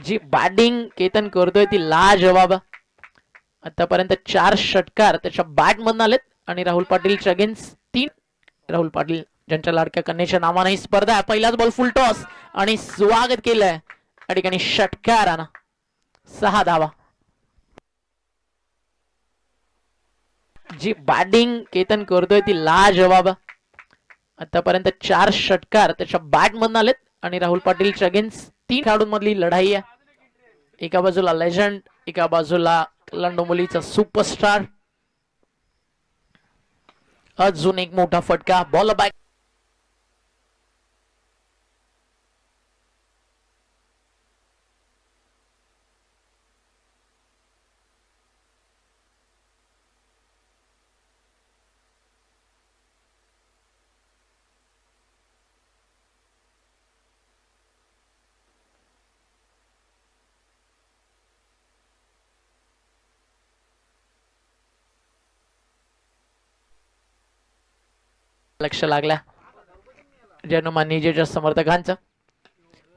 जी batting Ketan करतोय ती लाजवाब. आतापर्यंत 4 षटकार त्याच्या बॅट मधून आलेत आणि राहुल पाटीलच्या अगेन्स्ट 3. राहुल पाटील ज्यांच्या लाडक्या कन्याच्या नावाने ही स्पर्धा आहे. पहिलाच बॉल फुल टॉस आणि स्वागत केलंय या ठिकाणी षटकारानं. 6 धावा. जी बॅटिंग केतन करतोय ती लाजवाब. आतापर्यंत 4 षटकार त्याच्या बॅट मधून आलेत आणि राहुल पाटीलच्या अगेन्स्ट 3 खेळाडूंमधली लढाई आहे. एका बाजूला लेजंड, एका बाजूला कल्याण डोंबिवलीचा सुपरस्टार. अजून एक मोठा फटका. Ball back. लक्ष लागल्या जनमान्यच्या समर्थकांचं.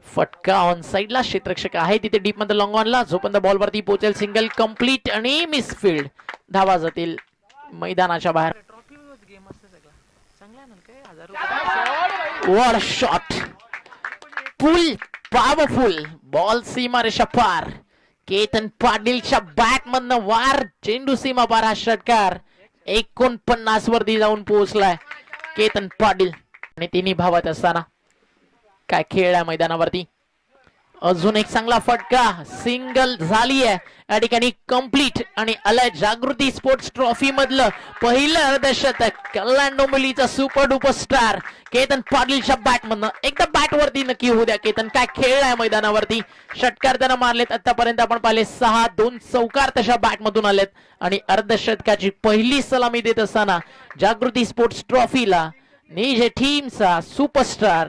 फटका ऑन साइडला. क्षेत्ररक्षक आहे तिथे डीप मध्ये लॉंग ऑनला. जोपर्यंत बॉल वरती पोहोचेल सिंगल कंप्लीट आणि मिसफील्ड. धावा जातील मैदानाच्या बाहेर. What a shot. Full powerful ball. सीमारेषा पार. केतन पाटीलच्या बॅट मधनं वार. चेंडू सीमा पार. हा षटकार 49 वरती जाऊन पोहोचलाय केतन पाटील आणि तिन्ही भावात असताना. काय खेळ आहे मैदानावरती. अजून एक चांगला फटका. सिंगल झाली आहे या ठिकाणी कंप्लीट आणि आलाय जागृती स्पोर्ट्स ट्रॉफी मधलं पहिलं अर्धशतक. कल्याण डोंबिवलीचा सुपर डुपर स्टार केतन पाटीलच्या बॅट मधनं. एकदा बॅट वरती नक्की होऊ द्या केतन. काय खेळ आहे मैदानावरती. षटकार त्यानं मारलेत आतापर्यंत आपण पाहिले 6. 2 चौकार त्याच्या बॅट मधून आलेत आणि अर्धशतकाची पहिली सलामी देत असताना जागृती स्पोर्ट्स ट्रॉफीला निजे टीमचा सुपरस्टार